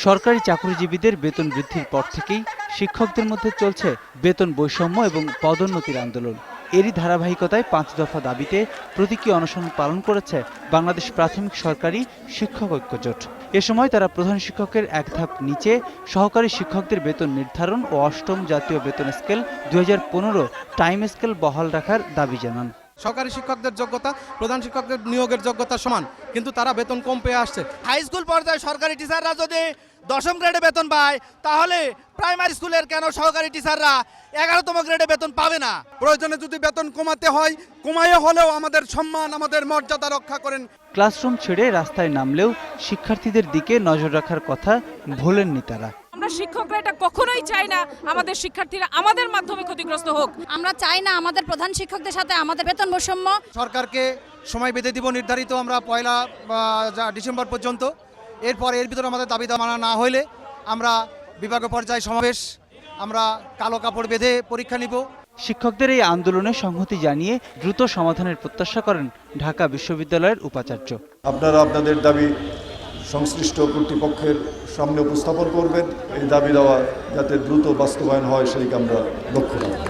সরকারি চাকরিজীবীদের বেতন বৃদ্ধির পর থেকেই শিক্ষকদের মধ্যে চলছে বেতন বৈষম্য এবং পদোন্নতির আন্দোলন। এরই ধারাবাহিকতায় ৫ দফা দাবিতে প্রতীকী অনশন পালন করেছে বাংলাদেশ প্রাথমিক সরকারি শিক্ষক ঐক্যজোট। এ সময় তারা প্রধান শিক্ষকের এক ধাপ নিচে সহকারী শিক্ষকদের বেতন নির্ধারণ ও অষ্টম জাতীয় বেতন স্কেল ২০১৫ টাইম স্কেল বহাল রাখার দাবি জানান। সরকারি শিক্ষকদের যোগ্যতা প্রধান শিক্ষকদের নিয়োগের যোগ্যতা সমান, কিন্তু তারা বেতন কম পেয়ে আসছে। হাই স্কুল পর্যায়ে সরকারি টিচাররা যদি ১০ম গ্রেডে বেতন পায়, তাহলে প্রাইমারি স্কুলের কেন সহকারী টিচাররা ১১তম গ্রেডে বেতন পাবে না? প্রয়োজনে যদি বেতন কমাতে হয়, কমাইয়ে হলেও আমাদের সম্মান, আমাদের মর্যাদা রক্ষা করেন। ক্লাসরুম ছেড়ে রাস্তায় নামলেও শিক্ষার্থীদের দিকে নজর রাখার কথা ভোলেননি তারা। আমরা শিক্ষকরা এটা কখনোই চাই না আমাদের শিক্ষার্থীরা আমাদের মাধ্যমে ক্ষতিগ্রস্ত হোক। আমরা চাই না আমাদের প্রধান শিক্ষকদের সাথে আমাদের বেতন বৈষম্য। সরকারকে সময় বেঁধে দিব নির্ধারিত, আমরা ১ ডিসেম্বর পর্যন্ত। এরপর এর ভিতরে আমাদের দাবি মানা না হইলে আমরা বিভাগীয় পর্যায়ে সমাবেশ, আমরা কালো কাপড় বেঁধে পরীক্ষা নিব। শিক্ষকদের এই আন্দোলনে সংহতি জানিয়ে দ্রুত সমাধানের প্রত্যাশা করেন ঢাকা বিশ্ববিদ্যালয়ের উপাচার্য। আপনারা আপনাদের দাবি সংশ্লিষ্ট কর্তৃপক্ষের সামনে উপস্থাপন করবেন। এই দাবি দেওয়া যাতে দ্রুত বাস্তবায়ন হয় সেই আমরা লক্ষ্য রাখব।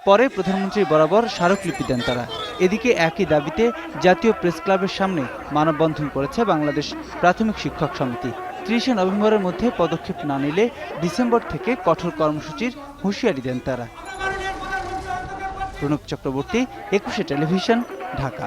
পরে প্রধানমন্ত্রী বরাবর স্মারকলিপি দেন তারা। এদিকে একই দাবিতে জাতীয় প্রেস ক্লাবের সামনে মানববন্ধন করেছে বাংলাদেশ প্রাথমিক শিক্ষক সমিতি। ৩০শে নভেম্বরের মধ্যে পদক্ষেপ না নিলে ডিসেম্বর থেকে কঠোর কর্মসূচির হুঁশিয়ারি দেন তারা। প্রণব চক্রবর্তী, ২১শে টেলিভিশন, ঢাকা।